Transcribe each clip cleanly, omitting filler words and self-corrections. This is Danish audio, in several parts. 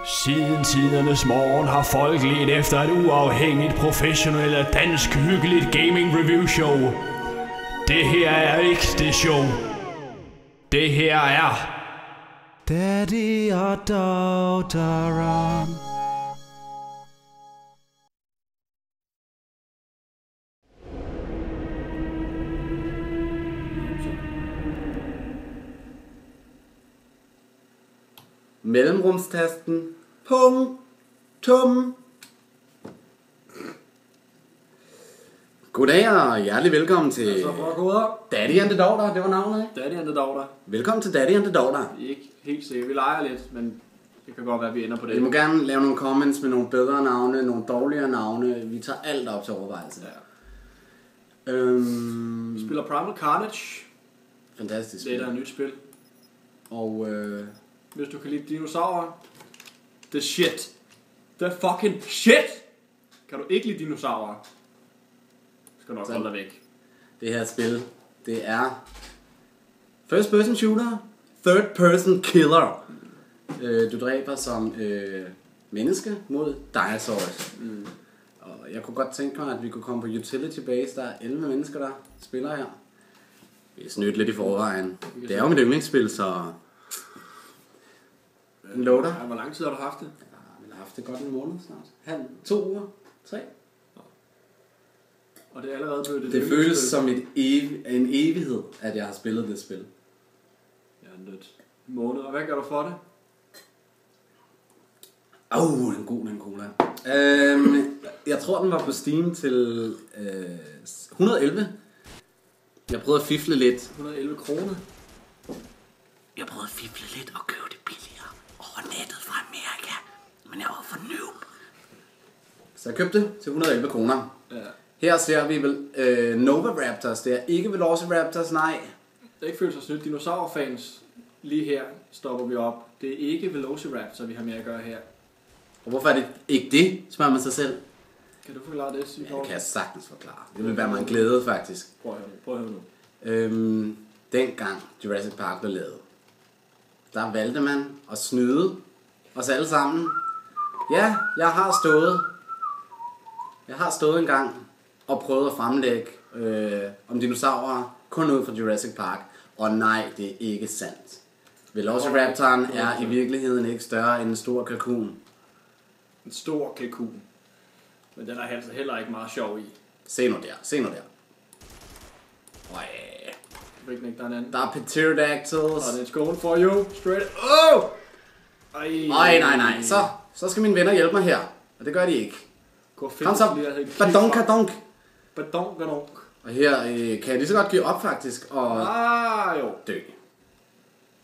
Siden tidernes morgen har folk ledt efter et uafhængigt, professionelt og dansk hyggeligt gaming review show. Det her er ikke det show. Det her er Daddy og Daughteren. Mellemrumstasten. Punktum. Goddag og hjertelig velkommen til Daddy and the Daughter. Det var navnet, ikke? Daddy and the Daughter. Velkommen til Daddy and the Daughter. Vi er ikke helt sikre. Vi leger lidt, men det kan godt være, at vi ender på det. I må gerne lave nogle comments med nogle bedre navne, nogle dårligere navne. Vi tager alt op til overvejelse. Ja. Vi spiller Primal Carnage. Fantastisk spil. Det er et nyt spil. Og hvis du kan lide dinosaurer, the shit. The fucking shit! Kan du ikke lide dinosaurer, skal du nok holde dig væk. Det her spil, det er first person shooter, third person killer. Du dræber som menneske mod dinosaurs. Og jeg kunne godt tænke mig, at vi kunne komme på utility base. Der er 11 mennesker, der spiller her. Vi er snydt lidt i forvejen. Det er jo mit yndlingsspil, så en loader. Hvor lang tid har du haft det? Vi har haft det godt en måned snart. 2 uger? 3? Og det er allerede blevet det føles som en evighed, at jeg har spillet det spil. Ja, lidt måned. Og hvad gør du for det? En god cola. Jeg tror, den var på Steam til 111. Jeg prøvede at fifle lidt. 111 kroner. Jeg prøvede at fifle lidt og købe det billigere over nettet fra Amerika. Men jeg var for noob. Så jeg købte det til 111 kroner. Ja. Her ser vi vel Nova Raptors. Det er ikke Velociraptors, nej. Det er ikke følt sig snydt. Dinosaurfans, lige her stopper vi op. Det er ikke Velociraptor, vi har med at gøre her. Og hvorfor er det ikke det, spørger man sig selv. Kan du forklare det? Ja, det kan jeg sagtens forklare. Det vil være mig en glæde, faktisk. Prøv at høre nu. Dengang Jurassic Park blev lavet, der valgte man at snyde os alle sammen. Ja, jeg har stået en gang og prøvet at fremlægge om dinosaurer kun ud fra Jurassic Park. Og nej, det er ikke sandt. Velociraptoren er i virkeligheden ikke større end en stor kalkun. En stor kalkun. Men den er altså heller ikke meget sjov i. Se nu der. Der er en anden. Der er Pterodactyls. Og it's going for you. Straight. Nej. Så skal mine venner hjælpe mig her. Og det gør de ikke. Kom så. Badonk. Og her kan jeg lige så godt give op faktisk. Og jo. dø.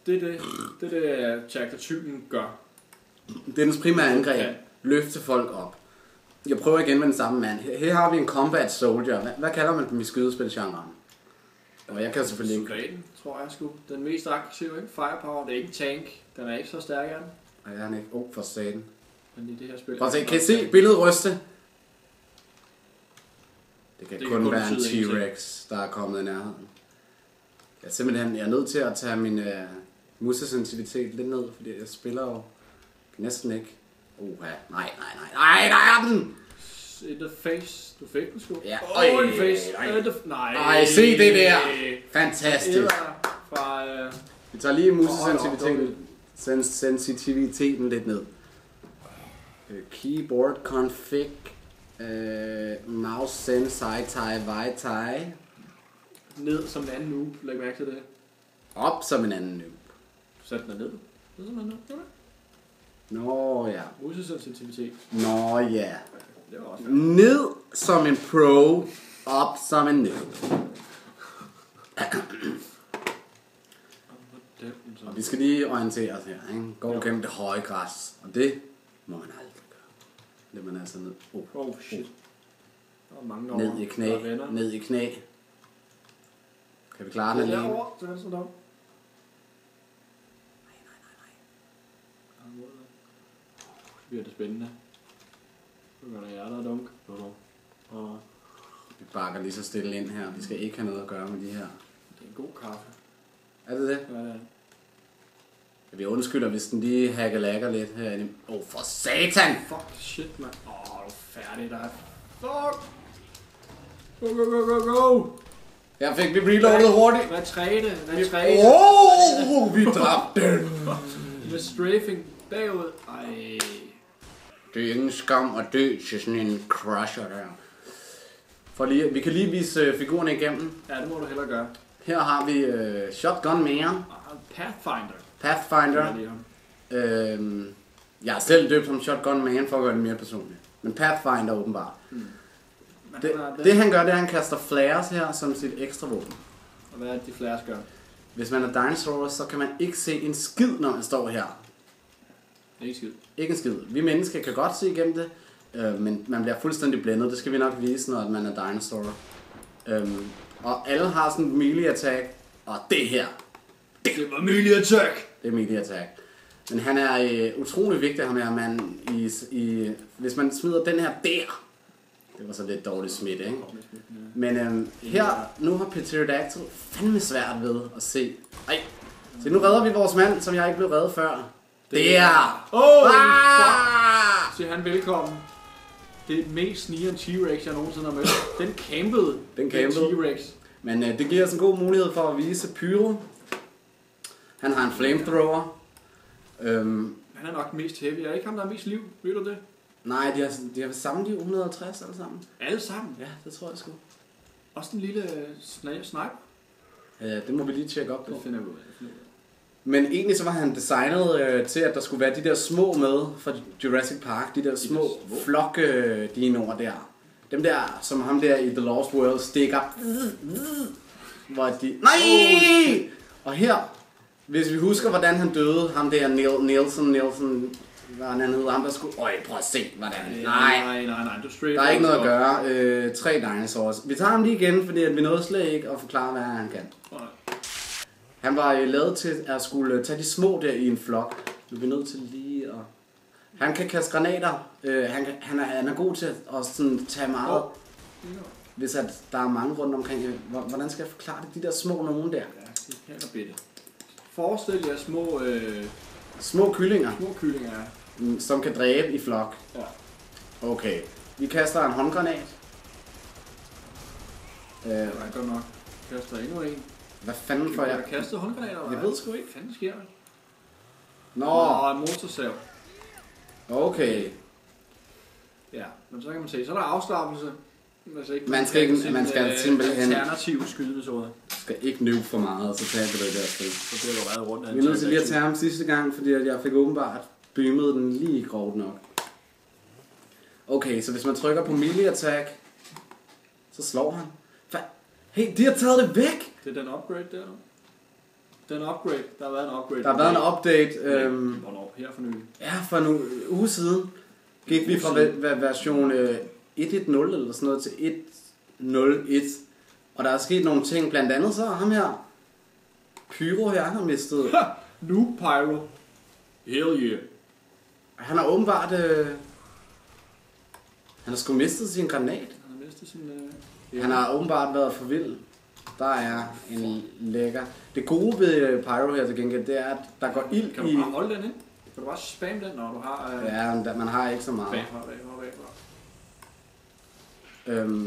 Det er det, Chakra-typen gør. Det er dens primære angreb. Løfte folk op. Jeg prøver igen med den samme mand. Her har vi en combat soldier. Hvad kalder man dem i skydespilgenren? Og jeg kan selvfølgelig ikke. Soldaten, tror jeg sgu. Den mest aggressive, ikke? Firepower. Det er ikke en tank. Den er ikke så stærk, er den? Nej, jeg er ikke. For satan. Men i det her spil. Prøv at se. Kan I se billedet ryste? Det kan kun være en T-Rex, der er kommet i nærheden. Jeg er nødt til at tage min musesensitivitet lidt ned, fordi jeg spiller jo næsten ikke. Nej, der er den! In the face. Du fik den sgu. Ja. In the face. Nej, se det der. Fantastisk. Fra, Vi tager lige musesensitiviteten lidt ned. Keyboard config. Mouse sense tai. Ned som en anden noob. Læg mærke til det. Op som en anden noob. Sæt den ned. Ned som en anden noob. Nå ja. Musesensitivitet. Nå ja. Det var også ned som en pro. Op som en noob. Og vi skal lige orientere os her, ikke? Gå gennem det høje græs. Og det må man aldrig gøre. Det man altså ned. Shit. Der er mange ned i knæ. Kan vi klare den alene? Nej. Så bliver det spændende. Nu gør der hjertet og dunk. Vi bakker lige så stille ind her. Vi skal ikke have noget at gøre med de her. Det er en god kaffe. Er det det? Ja. Vi undskylder, hvis den lige hakker lidt herinde. For satan! Fuck shit, mand. Du er færdig der. Fuck! Go! Her fik vi reloadet hurtigt. Retræte. Vi dræbte den. Med strafing bagud. Ej. Det er ingen skam at dø til sådan en crusher der. Vi kan lige vise figurerne igennem. Ja, det må du hellere gøre. Her har vi Shotgun Man. Pathfinder. Jeg er selv døbt som Shotgun Man for at gøre det mere personligt. Men Pathfinder åbenbart. Det han gør, det er, at han kaster flares her som sit ekstra våben. Og hvad er det, de flares gør? Hvis man er dinosaur, så kan man ikke se en skid, når man står her. Ikke skid. Ikke en skid. Vi mennesker kan godt se igennem det, men man bliver fuldstændig blændet. Det skal vi nok vise, når man er dinosaur. Og alle har sådan en melee attack, og det her. Det var melee attack! Det er melee attack. Men han er utrolig vigtig, ham her mand, hvis man smider den her der. Det var så lidt dårligt smidt, ikke? Men her, nu har Pterodactyl fandme svært ved at se. Ej, så nu redder vi vores mand, som jeg ikke blev reddet før. Det er... Siger han velkommen. Det er den mest snigende T-Rex, jeg nogensinde har mødt. Den campede. Den T-Rex. Men det giver os en god mulighed for at vise Pyro. Han har en flamethrower. Han er nok mest heavy. Er ikke ham, der har mest liv? Ved du det? Nej, de har samme liv 150 alle sammen. Alle sammen? Ja, det tror jeg sgu. Også den lille sniper? Ja, det må vi lige tjekke op på. Det finder vi ud af. Men egentlig så var han designet til, at der skulle være de der små med fra Jurassic Park. De der små flok-dinoer der. Dem der, som ham der i The Lost World stikker. Hvor de... Nej! Og her, hvis vi husker, hvordan han døde, ham der Nielsen, hvad han hedder, ham der skulle... prøv at se, hvordan... Nej, du straight. der er ikke noget at gøre. 3 dinosaurs. Vi tager ham lige igen, fordi vi nåede slet ikke at forklare, hvad han kan. Han var lavet til at skulle tage de små der i en flok. Nu er vi nødt til lige at... Han kan kaste granater. Han er god til at sådan tage meget... Hvis at der er mange rundt omkring. Hvordan skal jeg forklare det? De der små nogen der. Ja, det er helt bitte. Forestil jer små... Små kyllinger. Små kyllinger, ja. Som kan dræbe i flok. Ja. Okay. Vi kaster en håndgranat. Det er godt nok. Kaster endnu en. Hvad fanden får jeg? Kastet håndgranater? Jeg ved sgu ikke. Hvad fanden sker der? Nå, en motorsav. Okay. Ja, men så kan man se, så er der afslappelse. Altså ikke, man skal simpelthen... Alternative skydemetoder. Skal ikke nøbe for meget, så tager det der spil. Så bliver du været rundt af. Vi er nødt til lige at tage ham sidste gang, fordi jeg fik åbenbart beamet den lige grovt nok. Okay, så hvis man trykker på melee attack, så slår han. Hey, de har taget det væk! Det er den upgrade der. Den upgrade. Der har været en upgrade. Der har været en update. Hvornår? Her for nylig. Ja, for en uge siden gik vi fra version 1.1.0 eller sådan noget til 1.0.1. Og der er sket nogle ting. Blandt andet så ham her, Pyro her, har mistet... Nu Pyro. Hell yeah. Han har åbenbart... han har sgu mistet sin granat. Han har mistet sin... Han har åbenbart været for vild. Der er en lækker... Det gode ved Pyro her til gengæld, det er, at der går ild i... Kan du bare holde den ind? Kan du bare spamme den, når du har... Ja, man har ikke så meget. Bagfra.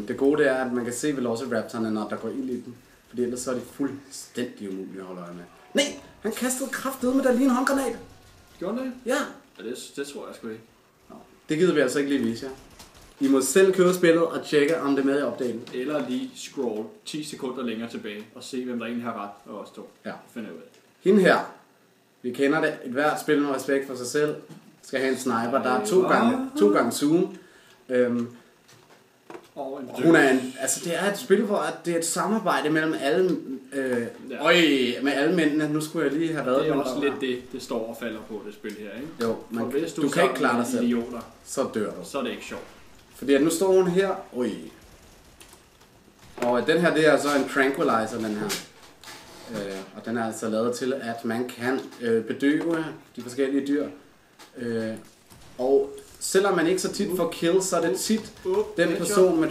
Det gode det er, at man kan se Velociraptorerne, når der går ild i den. Fordi ellers så er det fuldstændig umuligt at holde øje med. Nej! Han kastede kraftedet med der lige en håndgranat. Gjorde han det? Ja. Det tror jeg sgu ikke. Det gider vi altså ikke lige vise jer. I må selv købe spillet og tjekke, om det er med i opdateringen. Eller lige scroll 10 sekunder længere tilbage og se, hvem der egentlig har ret og os to. Ja. Finder ud af. Hende her. Vi kender det. Et hvert spil med respekt for sig selv skal have en sniper. Der er to gange zoom. Hun er det er et spil, hvor det er et samarbejde mellem alle med alle mændene. Nu skulle jeg lige have reddet. Det er også lidt det står og falder på det spil her, ikke? Jo, du kan ikke klare dig selv. Idioter, så dør du. Så er det ikke sjovt. Fordi at nu står hun her. Og den her, det er så en tranquilizer, den her. Og den er altså lavet til, at man kan bedøve de forskellige dyr. Og selvom man ikke så tit får kills, så er det tit den person med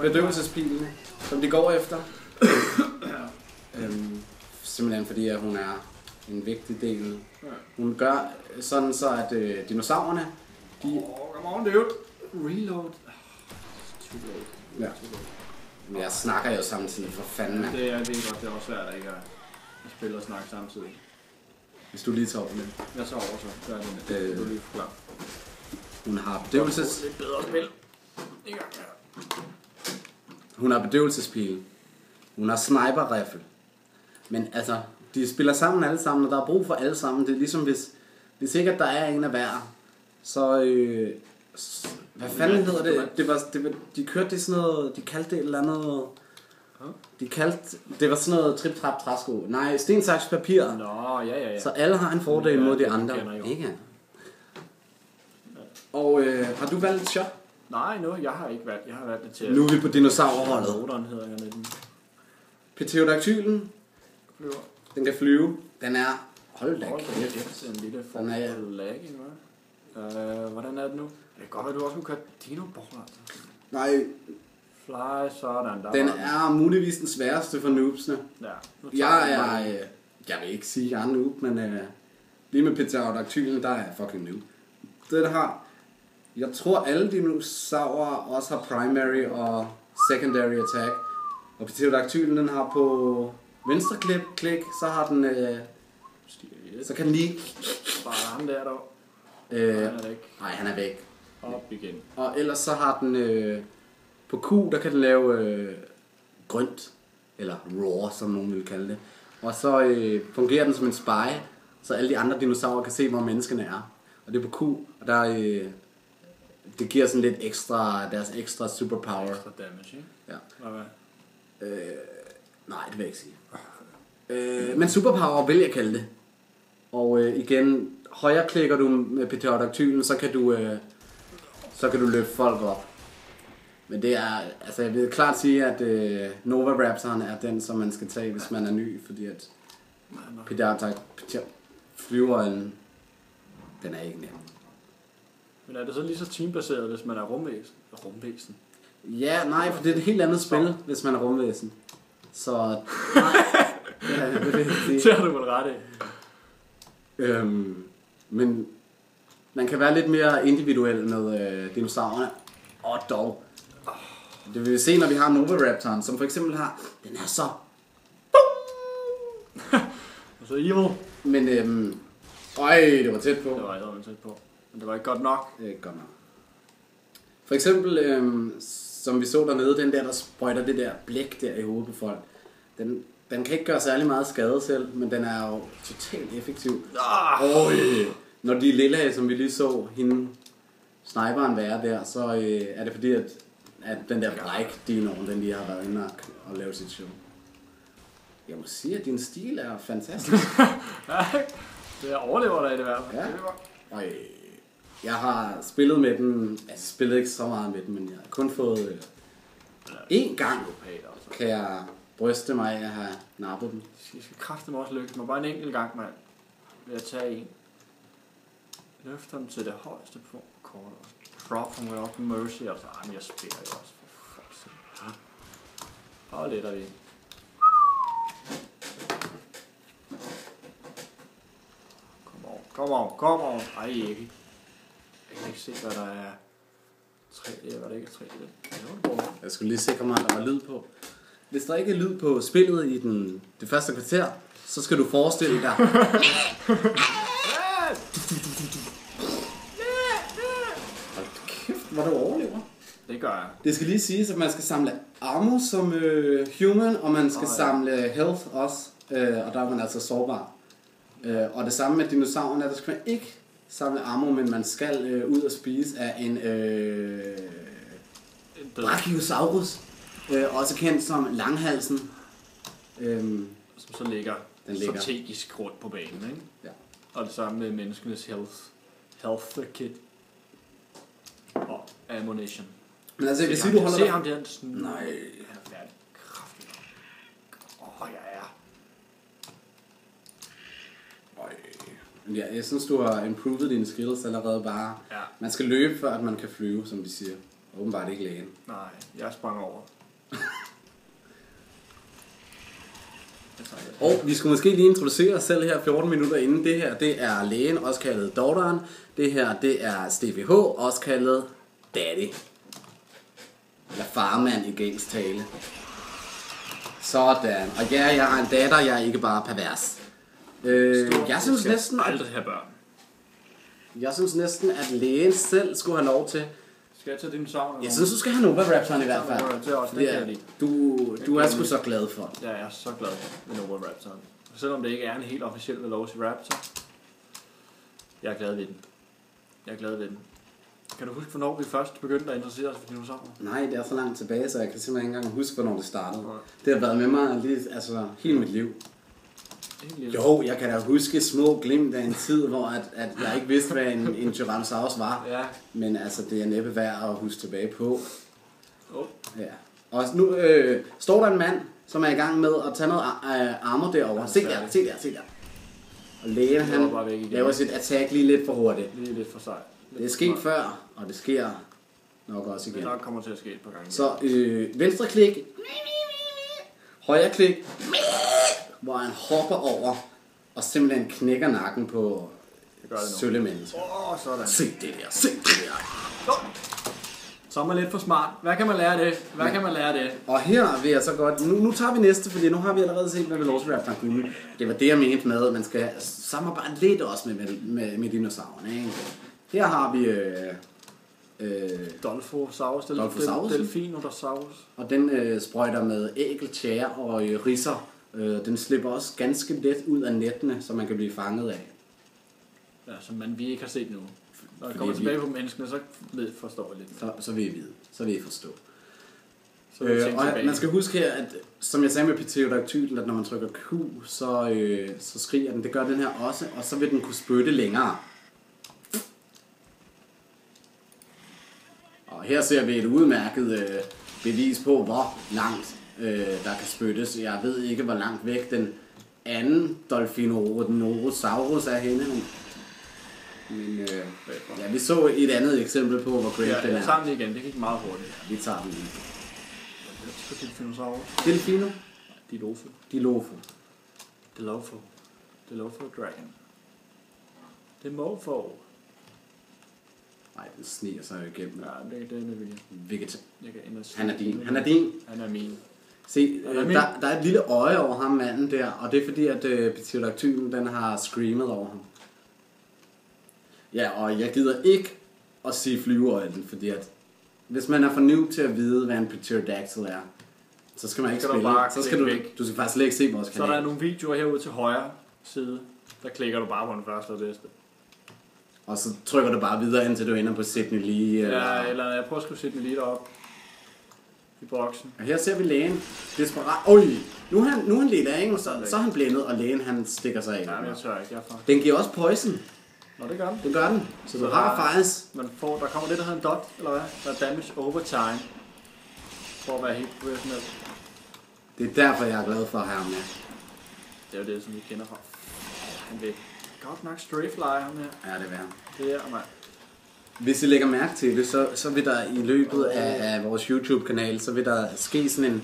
bedøvelsespilen, som de går efter. Simpelthen fordi at hun er en vigtig del. Ja. Hun gør sådan så, at dinosaurerne, de... Come on, dude. Reload. Too late. Ja. Men jeg snakker jo samtidig, for fanden, mand. Det er godt, det er også svært at ikke at spille og snakke samtidig. Hvis du lige tager over med. Jeg så over, så er det med. Du lige forklare. Hun har bedøvelses... Lidt bedre spil. Ikke gang, Hun har bedøvelsespil. Hun har sniper-riffel. Men altså, de spiller sammen alle sammen, og der er brug for alle sammen. Det er ligesom hvis ikke at der er en af hver, så... hvad fanden hedder det? De kørte det sådan noget... De kaldte det et eller andet... Det var sådan noget trip-trap-træsko. Nej, sten, saks, papir. Nå, ja. Så alle har en fordel mod de andre. Ikke? Og har du valgt et shot? Nej, jeg har ikke valgt. Jeg har valgt det til... Nu er vi på dinosaurholdet. Hvordan hedder jeg med den? Pterodactylen. Flyver. Den kan flyve. Den er... Hold da kæft. Det er en lille form for lagging, hva'? Hvordan er det nu? Det kan godt være, du også kunne køre dino-boller, altså. Nej, Fly, sådan. Der den er muligvis den sværeste for noobsene. Ja. Jeg vil ikke sige, at jeg er noob, men lige med Pterodactylen, der er jeg fucking noob. Det har... Jeg tror, alle dinosaurer også har primary og secondary attack. Og Pterodactylen, den har på venstre klik, så har den... så kan den lige... Bare ham der dog. Nej, han er væk. Op igen. Og ellers så har den... på Q, der kan den lave grønt. Eller raw, som nogen vil kalde det. Og så fungerer den som en spy, så alle de andre dinosaurer kan se, hvor menneskene er. Og det er på Q, og der... det giver sådan lidt ekstra, deres ekstra superpower. Ekstra damage, ikke? Ja. Hvad? Nej, det vil jeg ikke sige. Men superpower vil jeg kalde det. Og igen, højre klikker du med Pterodactylen, så kan du løfte folk op. Men det er, altså jeg vil klart sige, at Nova Raptoren er den, som man skal tage, hvis man er ny, fordi at flyveren, den er ikke nem. Men er det så lige så teambaseret, hvis man er rumvæsen? Ja, nej, for det er et helt andet spil, hvis man er rumvæsen. Så nej. Ja, det har du vel ret i. Men man kan være lidt mere individuel med dinosaurerne. Og dog. Det vil vi se, når vi har Nova Raptoren, som for eksempel har... Den er så... så evil. Men det var tæt på. Det var tæt på. Men det var ikke godt nok. Det er ikke godt nok. For eksempel, som vi så dernede, den der sprøjter det der blæk der i hovedet på folk. Den kan ikke gøre særlig meget skade selv, men den er jo totalt effektiv. Når de er lille, som vi lige så hende sniperen være der, så er det fordi, at den der bræk-dinoen, den lige har været inde og lavet sit show. Jeg må sige, at din stil er fantastisk. Det overlever der i det hvert fald. Ja. Jeg har spillet med den, altså spillet ikke så meget med den, men jeg har kun fået én gang, kan jeg bryste mig af at have nappet den. Jeg skal kræfte mig også lykkes mig bare en enkelt gang, mand. Ved at tage en. Løfte ham til det højeste punkt på kortet. Drop ham without mercy, og så men jeg spiller jo også. For fuck's sake. Og lidt af det. Come on. Ej, ikke. Jeg kan ikke se, hvad der er. 3, var det ikke 3? Jeg skulle lige sikre mig, at der var lyd på. Hvis der ikke er lyd på spillet i det første kvarter, så skal du forestille dig. Hold kæft, hvor du overlever. Det gør jeg. Det skal lige siges, at man skal samle ammo som human, og man skal samle health også. Og der er man altså sårbar. Og det samme med dinosaurerne, der skal man ikke samle ammo, men man skal ud og spise af en Brachiosaurus. Også kendt som langhalsen. Som så ligger strategisk rundt på banen, ikke? Ja. Og det samme med menneskenes health kit og ammunition. Men altså, jeg kan sige, du holder se ham der. Nej. Han er færdig. Kraftigt. Jeg er. Ja, jeg synes, du har improved dine skills allerede bare. Ja. Man skal løbe, før at man kan flyve, som de siger. Åbenbart ikke lægen. Nej, jeg sprang over. Jeg tager det. Og vi skal måske lige introducere os selv her 14 minutter inden. Det her, det er lægen, også kaldet dokteren. Det her, det er Stevie H, også kaldet Daddy. Eller farmand i gængs tale. Sådan. Og ja, jeg har en datter, jeg er ikke bare pervers. Jeg synes næsten, aldrig have børn. Jeg synes næsten, at lægen selv skulle have lov til. Skal jeg tage dinosaurer? Jeg synes, du skal have Nova Raptoren i hvert fald. Det er også det, kan jeg lide. Du er sgu så glad for. Ja, jeg er så glad med Nova Raptoren. Selvom det ikke er en helt officiel Velociraptor. Jeg er glad ved den. Jeg er glad ved den. Kan du huske, hvornår vi først begyndte at interessere os for dinosaurer? Nej, det er så langt tilbage, så jeg kan simpelthen ikke engang huske, hvornår det startede. Det har været med mig lige, altså, hele mit liv. Jo, jeg kan da huske små glimt af en tid, hvor at jeg ikke vidste, hvad en Tyrannosaurus var. Ja. Men altså, det er næppe værd at huske tilbage på. Ja. Og nu står der en mand, som er i gang med at tage noget armor derovre. Se der. Og lægen, han laver sit attack lige lidt for hurtigt. Lige lidt for sej. Det er sket før, og det sker nok også igen. Det nok kommer til at ske et par gange. Så venstre klik, højre klik, hvor han hopper over og simpelthen knækker nakken på sølle mennesker. Sådan. Se det der. Så er man lidt for smart. Hvad kan man lære det? Og her vil jeg så godt... Nu tager vi næste, fordi nu har vi allerede set, hvad Velociraptor kunne. Det var det, jeg mente med, at man skal samarbejde lidt også med dinosaurerne, ikke? Her har vi... Dolphosaurus. Delfinosaurus. Og den sprøjter med ægeltjære og ridser. Den slipper også ganske let ud af nettene, så man kan blive fanget af. Ja, som vi ikke har set nu. Når jeg kommer tilbage på menneskene, så forstår jeg lidt. Så vil I vide. Så vil I forstå. Og man skal huske her, at som jeg sagde med Pterodactylen, at når man trykker Q, så skriger den. Det gør den her også, og så vil den kunne spytte længere. Og her ser vi et udmærket bevis på, hvor langt der kan spyttes. Jeg ved ikke, hvor langt væk den anden Dolphinosaurus er henne. Men ja, vi så et andet eksempel på, hvor great den er. Jeg tager den igen. Det gik meget hurtigt. Vi tager den lige. Delfinosaurus. Delfino? Dilopho Dragon. Demofo. Nej, den sniger sig jo igennem. Ja, det er Vegeta. Han er din. Han er min. Se, der er et lille øje over ham, manden der, og det er fordi, at Pterodactylen, den har screamet over ham. Ja, og jeg gider ikke at sige flyveøjlen, fordi at hvis man er for noob til at vide, hvad en Pterodactyl er, så skal man ikke spille. Så skal du skal faktisk slet ikke se vores kanal. Så der er nogle videoer herude til højre side, der klikker du bare på den første og bedste. Og så trykker du bare videre, indtil du ender på Sydney Lee. Ja, eller jeg prøver at skrive Sydney Lee derop i boksen. Og her ser vi lægen. Desperat. Øj! Nu er han lidt af, ikke? Så er han blændet, og lægen han stikker sig af. Ja, men jeg tør ikke. Den giver også poison. Nå, det gør den. Det gør den. Så du har faktisk... Der kommer det, der hedder en dot, eller hvad? Der er damage over time. For at være helt professionel. Det er derfor, jeg er glad for at have ham med. Det er jo det, som vi kender fra. Han vil godt nok strafefly ham her. Ja, det vil han. Det er, mand. Hvis I lægger mærke til det, så vil der i løbet af vores YouTube-kanal, så vil der ske sådan en...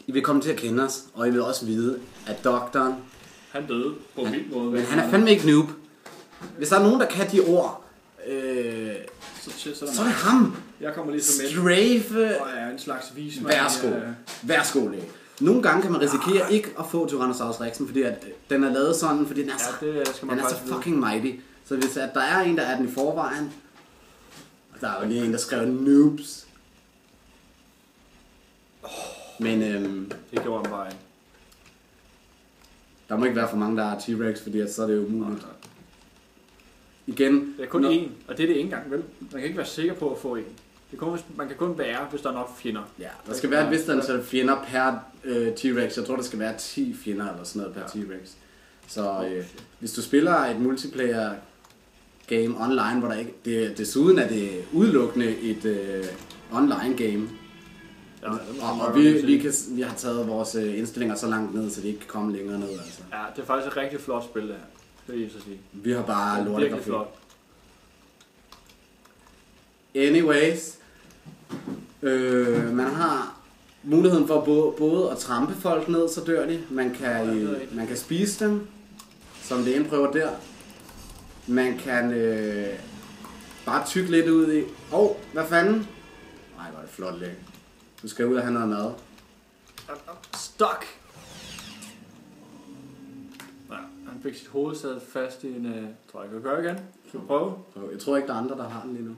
I vil komme til at kende os, og I vil også vide, at doktoren... Han døde på en vild måde. Men han er fandme ikke noob. Hvis der er nogen, der kan de ord, så er det ham. Jeg kommer lige som Strafe. Og er en slags vismand. Værsgo, læge. Nogle gange kan man risikere ikke at få Tyrannosaurus Rex'en, fordi at den er lavet sådan, fordi den er så fucking mighty. Så hvis at der er en, der er den i forvejen, og der er jo lige en, der skrev noobs. Men det gjorde han bare ikke. Der må ikke være for mange, der er T-Rex, fordi så er det jo umuligt. Igen. Det er kun én, og det er det ikke engang, vel? Man kan ikke være sikker på at få en. Man kan kun være, hvis der er nok fjender. Ja, der skal være et vist antal fjender per T-Rex. Jeg tror, der skal være 10 fjender eller sådan noget per T-Rex. Så hvis du spiller et multiplayer game online, hvor der ikke... Desuden er det udelukkende et online game. Ja, og vi har taget vores indstillinger så langt ned, så det ikke kan komme længere ned. Altså. Ja, det er faktisk et rigtig flot spil, det her. Det vil jeg så sige. Vi har bare lortet virkelig flot. Anyways, man har muligheden for både at trampe folk ned, så dør de. Man kan spise dem, som det prøver der. Man kan bare tygge lidt ud i... hvad fanden? Nej, hvor er det flot læg. Du skal ud og have noget mad. Stuck! Ja, han fik sit hoved sat fast i en... tror jeg kan gøre igen. Skal vi prøve? Jeg tror ikke, der er andre, der har den lige nu.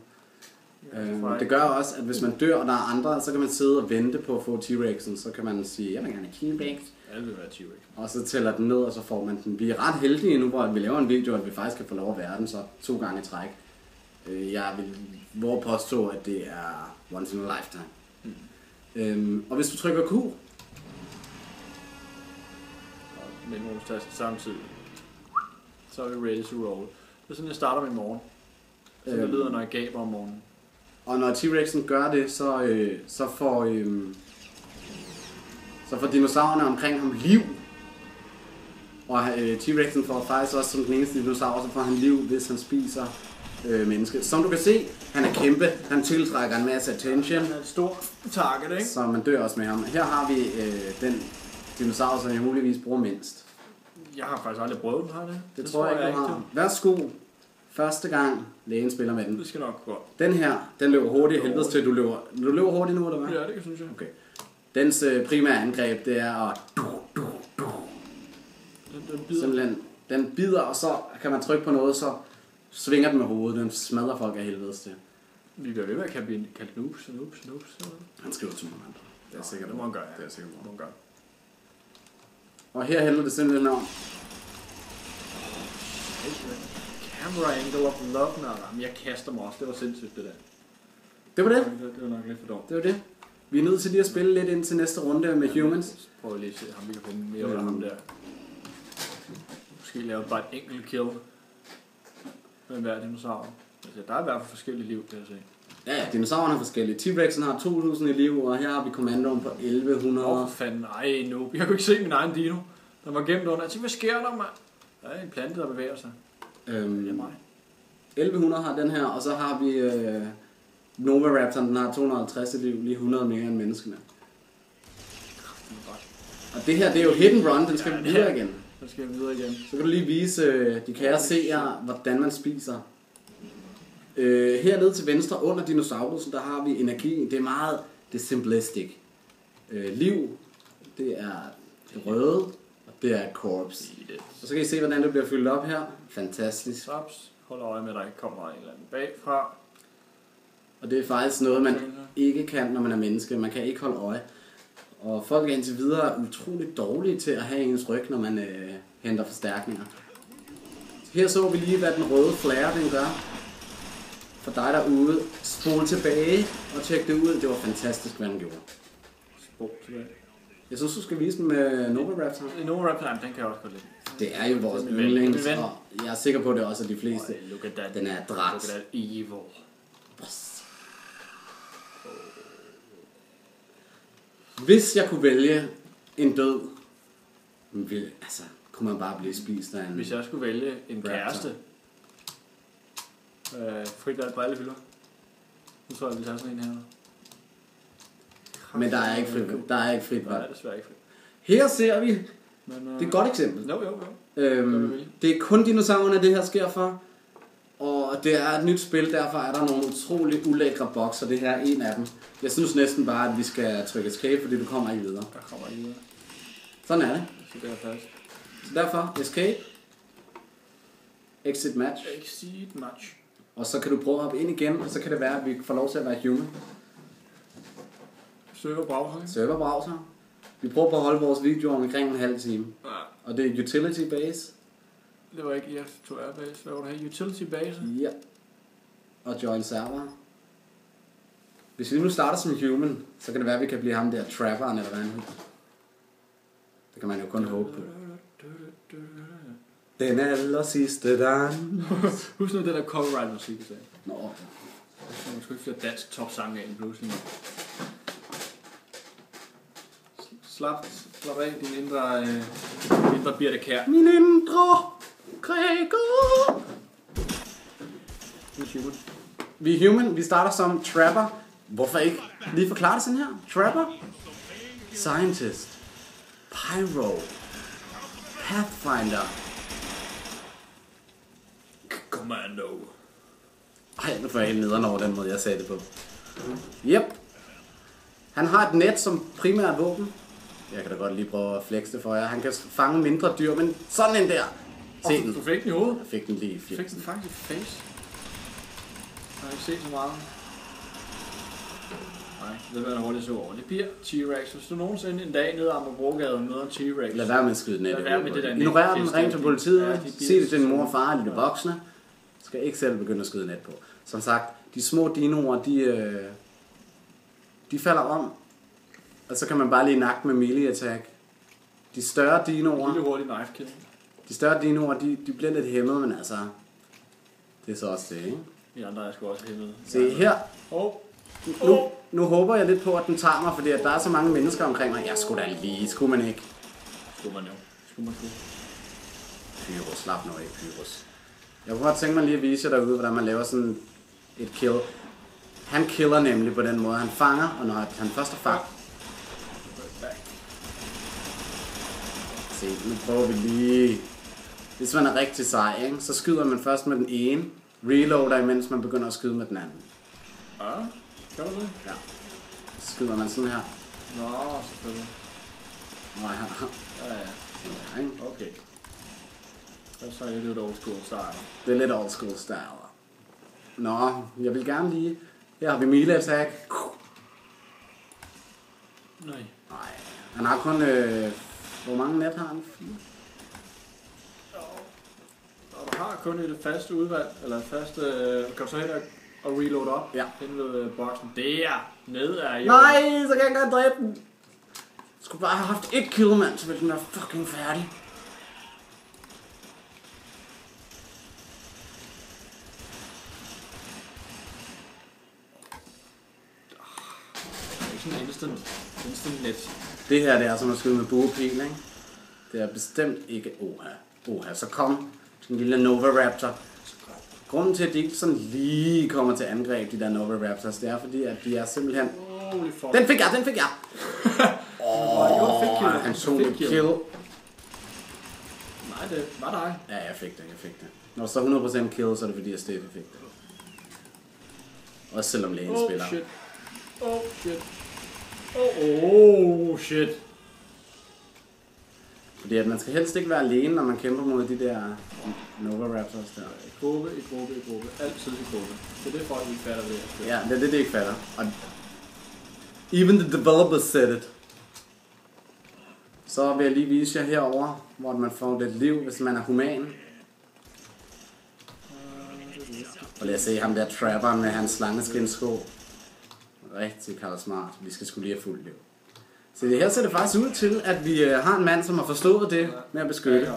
Det gør også, at hvis man dør, og der er andre, så kan man sidde og vente på at få T-Rex'en. Så kan man sige, jeg vil gerne have T-Rex. Alle vil være T-Rex. Og så tæller den ned, og så får man den. Vi er ret heldige nu, hvor vi laver en video, at vi faktisk kan få lov at være den så 2 gange i træk. Jeg vil påstå, at det er once in a lifetime. Og hvis du trykker Q, mellemrumstasten samtidig, så er vi ready to roll. Det er sådan, jeg starter min morgen. Så det lyder, når jeg gaber om morgenen. Og når T-Rex'en gør det, så får dinosaurerne omkring ham liv. Og T-Rexen får faktisk også som den eneste dinosaur, så får han liv, hvis han spiser menneske. Som du kan se, han er kæmpe. Han tiltrækker en masse attention. Han er et stort target, ikke? Så man dør også med ham. Her har vi den dinosaur, som jeg muligvis bruger mindst. Jeg har faktisk aldrig prøvet den, har det? Det tror jeg ikke, du har. Værsgo. Første gang lægen spiller med den. Det skal nok gå. Den her, den løber hurtigt. Helvedes til, du løber hurtigt nu, eller hvad? Ja, det synes jeg. Okay. Dens primære angreb, det er at... Den bider. Simpelthen, den bider, og så kan man trykke på noget, så svinger den med hovedet. Den smadrer folk af helvedes til. Vi bliver ved med at kalde noobs. Han skriver til mig. Det er sikkert. Det må han gøre, ja. Det er sikkert. Det må han gøre. Og her handler det simpelthen om... Camera angle of love, men jeg kaster mig også. Det var sindssygt, det der. Det var det. Det var nok lidt for dumt. Det var det. Vi er nødt til lige at spille lidt ind til næste runde med humans. Prøv lige at se ham, vi kan få mere af ham der. Måske lave bare et enkelt kill med hver dinosaur. Altså, der er i hvert fald forskellige liv, kan jeg se. Ja, dinosaurerne er forskellige. T-Rexen har 2000 i liv, og her har vi kommandoen på 1100. For fanden, ej nu. Jeg kunne ikke se min egen dino. Den var gemt under. Jeg tænkte, hvad sker der, mand? Der er en plante, der bevæger sig. Det er mig. 1100 har den her, og så har vi Nova Raptoren, den har 250 i liv, lige 100 mere end menneskene. Og det her, det er jo hit and run, den skal videre igen. Den skal videre igen. Så kan du lige vise de kære seere, hvordan man spiser. Hernede til venstre under dinosaurusen, der har vi energi. Det er simplistic. Liv, det er det røde, og det er corpse. Og så kan I se, hvordan det bliver fyldt op her. Fantastisk. Slaps. Hold øje med, at der ikke kommer en eller anden bagfra. Og det er faktisk noget, man ikke kan, når man er menneske. Man kan ikke holde øje. Og folk er indtil videre utroligt dårlige til at have ens ryg, når man henter forstærkninger. Her så vi lige, hvad den røde flare den gør. For dig derude, spol tilbage og tjek det ud. Det var fantastisk, hvad den gjorde. Spol tilbage. Jeg synes, du skal vise den med Nova Raptor. Nova Raptor, den kan jeg også godt lide. Det er jo vores yndlings, og jeg er sikker på, at det også er de fleste. Den er dræt. Look at that evil. Hvis jeg kunne vælge en død, kunne man bare blive spist af en... Hvis jeg skulle vælge en kæreste, frit valg på alle hylder. Nu tror jeg, vi tager sådan en her. Men der er ikke frit valg. Nej, det er desværre ikke frit. Her ser vi, men, det er et godt eksempel. Jo. Det er kun dinosaurerne, det her sker for. Og det er et nyt spil, derfor er der nogle utrolig ulækre bokser. Det her er en af dem. Jeg synes næsten bare, at vi skal trykke escape, fordi du kommer ikke videre. Der kommer ikke videre. Sådan er det. Så det er plads. Så derfor, escape. Exit match. Exit match. Og så kan du prøve at hoppe ind igen, og så kan det være, at vi får lov til at være human. Serverbrowser. Vi prøver på at holde vores videoer omkring en halv time. Ja. Og det er utility base. Det var ikke IF2R base. Hvad var det her? Utility base? Ja. Og join server. Hvis vi nu starter som human, så kan det være, at vi kan blive ham der trapperen, eller hvad han hedder. Det kan man jo kun håbe på. Den aller sidste dans. Husk nu det der copyright musik, jeg sagde. Nå. Så man skulle ikke flere dansk topsange af en pludselig. Slap af din indre Birte Kjær. Min indre Gregor. Vi er human. Vi starter som trapper. Hvorfor ikke lige forklare det sådan her? Trapper. Scientist, Pyro, Pathfinder. Commando. Ej, nu får jeg helt nederen over den måde, jeg sagde det på. Yep. Han har et net som primært våben. Jeg kan da godt lige prøve at flexe det for jer. Han kan fange mindre dyr, men sådan en der. Se den. Du fik den i hovedet. Jeg fik den lige i Du fik flexen. den faktisk i face. Jeg har ikke set så meget. Nej, det var hurtigt så over. Det bliver T-Rex. Hvis du nogensinde en dag nede ad Amagerbrogade møder en T-Rex. Lad være med at skyde net. Lad være med det der net. Ignorer den, ring til politiet. Ja, de Sig det til din mor og far, de voksne. Skal ikke selv begynde at skyde net på. Som sagt, de små dinoer, de falder om. Og så kan man bare lige nakke med melee attack. De større dinoer, Lille hurtig knife kill. de bliver lidt hæmmet, men altså, det er så også det, ikke? De andre er sgu også hæmmet. Se her, Oh. nu håber jeg lidt på, at den tager mig, fordi at der er så mange mennesker omkring mig. Jeg skulle da lige, skulle man ikke? Skulle man jo. Skulle man kunne. Pyrus, slap nu af, Pyrus. Jeg kunne godt tænke mig lige at vise jer derude, hvordan man laver sådan et kill. Han killer nemlig på den måde, han fanger, og når han først er fanget. Se, nu prøver vi lige. Hvis man er rigtig sej, ikke? Så skyder man først med den ene, reloader imens man begynder at skyde med den anden. Ja, gør du det? Ja. Så skyder man sådan her. Nå, selvfølgelig. Nå, ja. Ja, ja. Ja, ikke? Okay. Så er det lidt old school style. Det er lidt old school style. Nå, jeg vil gerne lige. Her har vi melee attack. Nej. Nej, han har kun... hvor mange net har han? 4? Og du har kun et fast udvalg, eller et fast... kan du så hen og reload op? Ja. Hen ved boksen. Det er ned af jo. Nej, så kan jeg ikke engang dræbe den. Jeg skulle bare have haft et kill, mand, så ville den være fucking færdig. Det er ikke sådan instant net. Det her, det er som at skyde med buepil, ikke? Det er bestemt ikke... Oha, så kom den lille Nova Raptor. Grunden til, at de ikke sådan lige kommer til angreb, de der Nova Raptors, det er fordi, at de er simpelthen... Holy fuck. Den fik jeg! Han tog et kill. Nej, det var dig. Ja, jeg fik det. Når der står 100% kill, så er det fordi, at Steffi fik det. Også selvom lægen spiller. Shit. Fordi at man skal helst ikke være alene, når man kæmper mod de der Nova Raptors der. I gruppe. Altid i gruppe. Det er det folk ikke fatter det. Ja, det er det, de ikke fatter. Og even the developers said it. Så vil jeg lige vise jer herover, hvor man får lidt liv, hvis man er human. Og lad os se ham der trapperen med hans slangeskinsko. Rigtig Karl Smart. Vi skal skulle lige have fuld liv. Så det her ser det faktisk ud til, at vi har en mand, som har forstået det med at beskytte.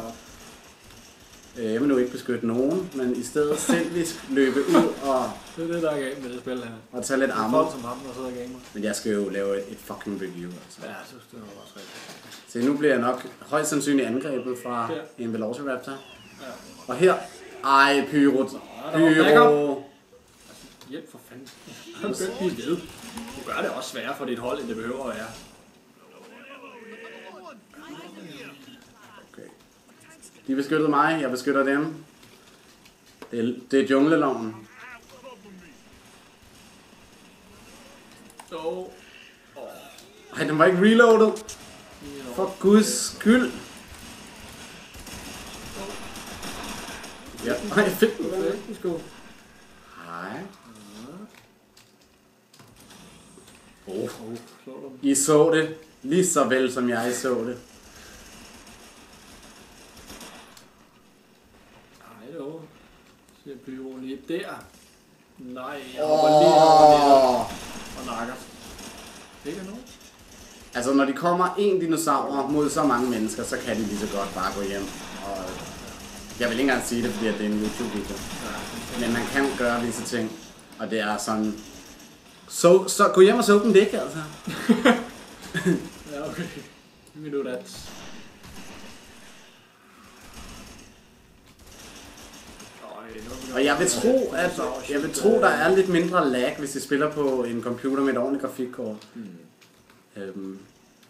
Jeg vil nu ikke beskytte nogen, men i stedet selvisk løbe ud og... Det er det, der er galt med det spil her. Og tage lidt Folk armor. som ham, der sidder og gamer. Men jeg skal jo lave et fucking review, altså. Ja, jeg synes, det var også rigtigt. Så nu bliver jeg nok højst sandsynligt angrebet fra en Velociraptor. Ja. Og her... Ej, Pyro. Hjælp for fanden. Han bør blive ved. Du gør det også sværere for dit hold, end det behøver at være. Okay. De beskyttede mig, jeg beskytter dem. Det er jungleloven. Ej, den var ikke reloadet. For guds skyld. Ja, ej, jeg fik den. Hej. I så det, lige så vel som jeg så det. Nej, det var. Så jeg bliver lige der. Nej, jeg hopper lige over og nakker. Det er noget. Altså, når de kommer en dinosaur mod så mange mennesker, så kan de lige så godt bare gå hjem. Og jeg vil ikke engang sige det, fordi det er en YouTube-video. Men man kan gøre visse ting, og det er sådan... Så gå hjem og så den dæk, altså. Ja, okay. We do that. Og jeg vil tro, der er lidt mindre lag, hvis I spiller på en computer med et ordentligt grafikkort.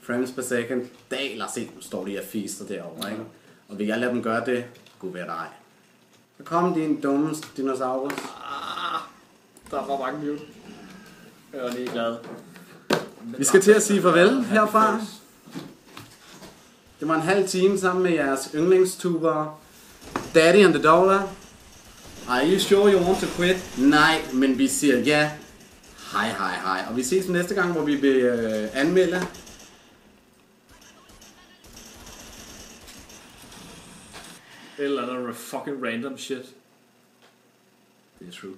frames per second daler. Se, nu står de og fister derovre, ikke? Og vil jeg lade dem gøre det, kunne være dig. Så kom din dumme dinosaurus. Der var mange mute. Jeg er lige glad. Vi skal til at sige farvel herfra. Det var en halv time sammen med jeres yndlingstuber Daddy and the Dollar. Are you sure you want to quit? Nej, men vi siger ja. Hej, hej, hej. Og vi ses næste gang, hvor vi vil anmelde. Eller andet fucking random shit. Det er true.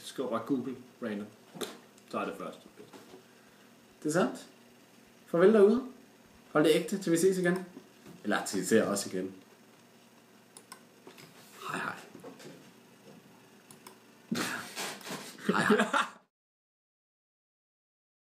Skriv bare Google random. Så er det første. Det er sandt. Farvel derude. Hold det ægte, til vi ses igen. Eller til vi ser os igen.